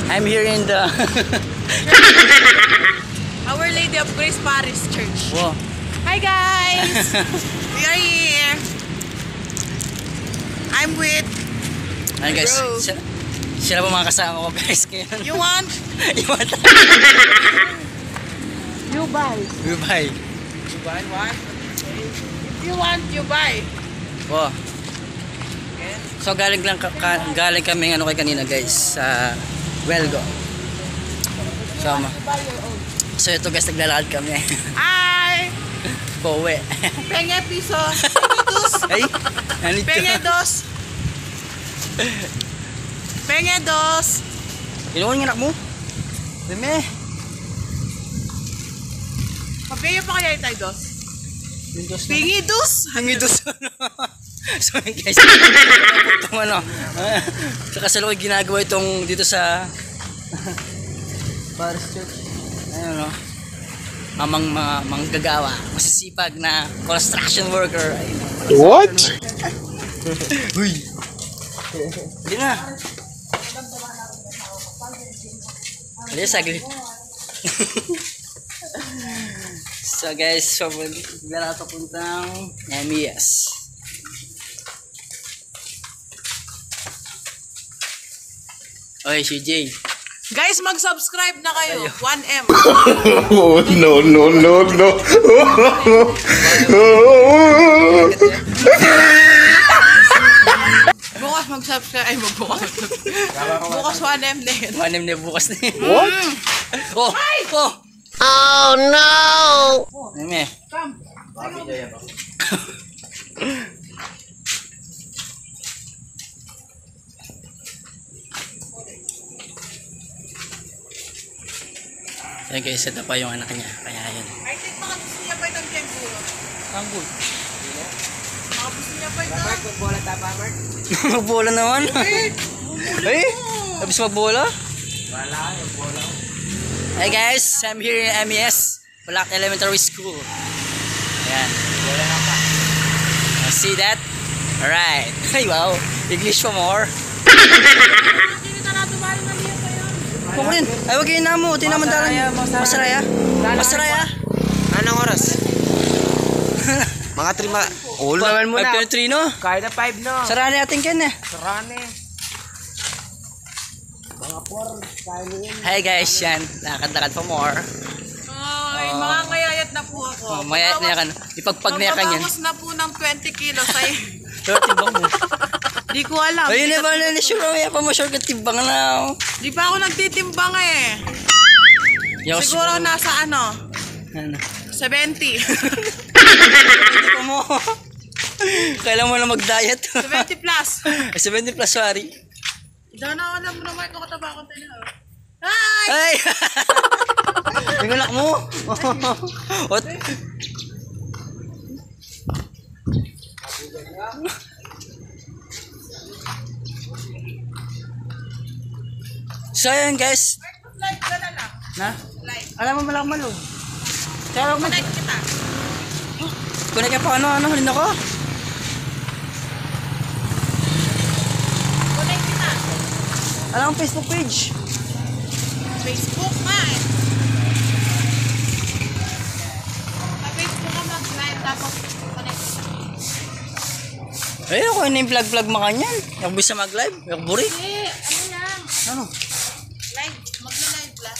I'm here in the Our Lady of Grace Parish Church. Wow. Hi guys! We are here. I'm with Ano guys? Bro. Sila po mga kasama ko guys. You want? You want? You buy. You buy. You buy what? If you want, you buy. Wow. So galing kami kay kanina guys sa Welgo. So ito guys, naglalakad kami. Ay! Pauwi. Penge piso. Penge dos. Ay! Nandito. Penge dos. Penge dos. Inuwan yung anak mo? Deme. Pabaya pa kaya tayo dos? Windows na. Pingi dos. Windows. So guys, itong ano, sa kasalukuyan ginagawa itong dito sa Parish Church. Ayun no. Mamang manggagawa, masisipag na construction worker. Ayun. What? Uy. Hindi na. Hindi saglit. So guys, so bigla na puntang MES. Oy, CJ. Guys, mag-subscribe na kayo. 1M. Oh, no, no, no, no. Bukas mag-subscribe. Ay, magbukas. Bukas 1M din. 1M na bukas na yun. What? Oh! Oh! Oh, no! Neme. Come. Yan guys, ito pa yung anak niya. Kaya yun. I think baka gusto niya pa itong kenguro. Tanggol. Baka gusto niya pa ito. Magbola tapa, Mark? Magbola naman. Ay! Tapos magbola? Wala, magbola. Hey guys, I'm here in MES Black Elementary School. Ayan. Bola na pa. See that? Alright. Ay wow. English pa more. Hindi ka natumaling na niya pa yun. Kukunin. Ay wag kayo na mo. Tinaman dalan. Masaraya. Masaraya. Anong oras? Mga 3 all naman muna. 5.3 no? Kaya na 5 no. Sarani ating ken eh. Sarane. Mga 4, kaya na yun. Hi guys, yan. Lakad-lakad pa more. Ay, mga ngayayat na po ako. Oh, maya niya kan. Ipagpag niya kan yan. Magbabawas na po ng 20 kilos ay Pero timbang mo. di ko alam. Ayun na ba na sure kaya pa mo sure ka timbang na. Di pa ako nagtitimbang eh. Siguro nasa ano, Ano? 70. Ito mo. Kailan mo na mag-diet? 70 plus. 70 plus, sorry. Dana alam mo naman ito kataba ko tayo. Hi! Ay! Yung anak mo. What? So yun guys. Live ka na lang. Na? Live. Alam mo malak malo. Kaya mo. Connect kita. Kunin ka pa ano halin ako. Connect kita. Alam mo Facebook page. Facebook nga eh. Sa Facebook ka mag-live tapos connect. Ay ako yung vlog makanyan. Yung bisa mag-live. Yung buri. Eh, ano lang. Ano? Live. Mag-live lang.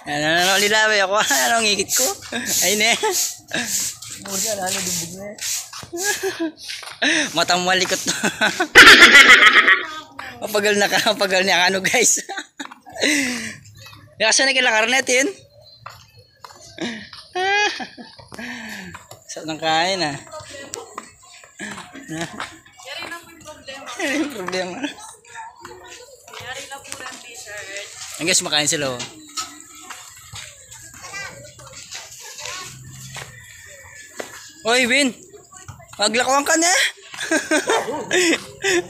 Ano lilawi ako. Ano ang ngikit ko? Ay ne. Mura lalo dubog na. Matang malikot. Mapagal na ka, mapagal na ano guys. Kasi nagkilakar natin. Saan ang kain ah? Yari na po yung problema. Yung problema. Yari na po ng t-shirt. Ang guys, makain sila oh. Oy, Win! Maglakuan ka na!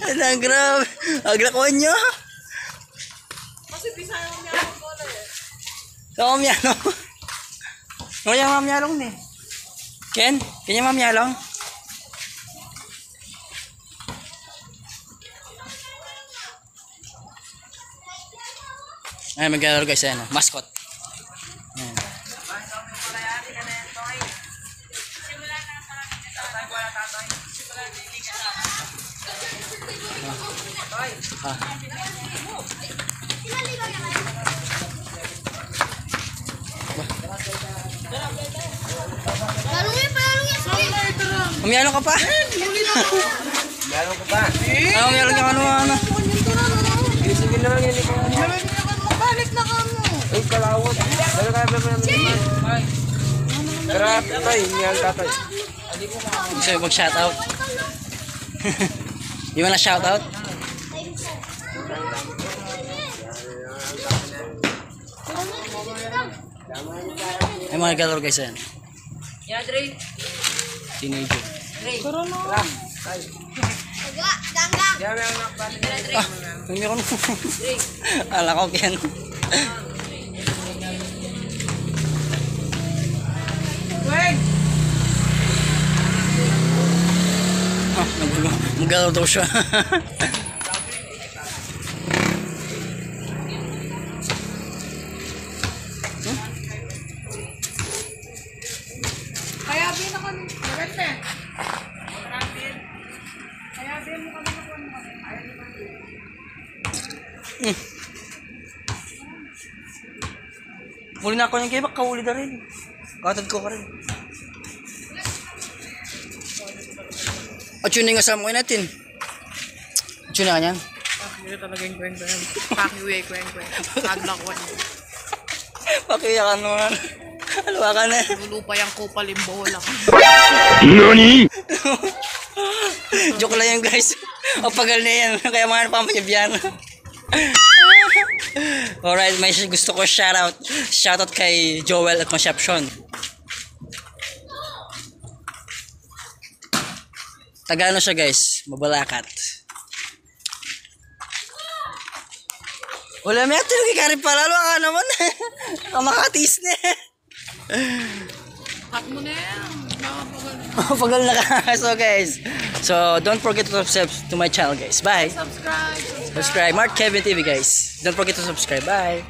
Ano, grabe! Maglakuan nyo! Kasi bisaya mo niya ako pala eh. Ito, mamyalong. Ano yung mamyalong ni? Ken? Kanya mamyalong? Ay, maglalaro guys, ayan, mascot. Ayan. Umiyalo ka pa? Meron ko pa. Umiyalo ka ano. Sige na lang yun. Balik na ka mo. Ay, kalawat. Dala ka ba naman naman? Tara, tatay. Yan, tatay. Gusto mo mag-shoutout? Di mo na shoutout? Ay mga galor guys yan. Teenager. Hindi ko ala ko yan. Wait! Magalaw daw siya. Kaya bin na kami. Maganda. Kaya bin mo kami na kami. Muli na ako yung kaya kahuli na rin. Katad ko ka rin. At yun yung kasama ko natin. At yun na kanyan. Hindi talaga yung kwento yan. Pakiuwi kwento. Naglakwan. Pakiyakan mo nga. Alwa ka na. Lulupa yung kupal yung bola. NANI?! Joke lang yan guys. O pagal na yan. Kaya mga napamanyabyan. Alright, may gusto ko shoutout. Shoutout kay Joel at Masyapsyon. Tagano siya guys, mabalakat. Wala may atin, kikari pala, alwa ka naman. Kamakatis na. Cut mo na yan. Pagal na ka. So guys, so don't forget to subscribe to my channel guys. Bye. Subscribe. Subscribe, Mark Kevin TV guys. Don't forget to subscribe. Bye.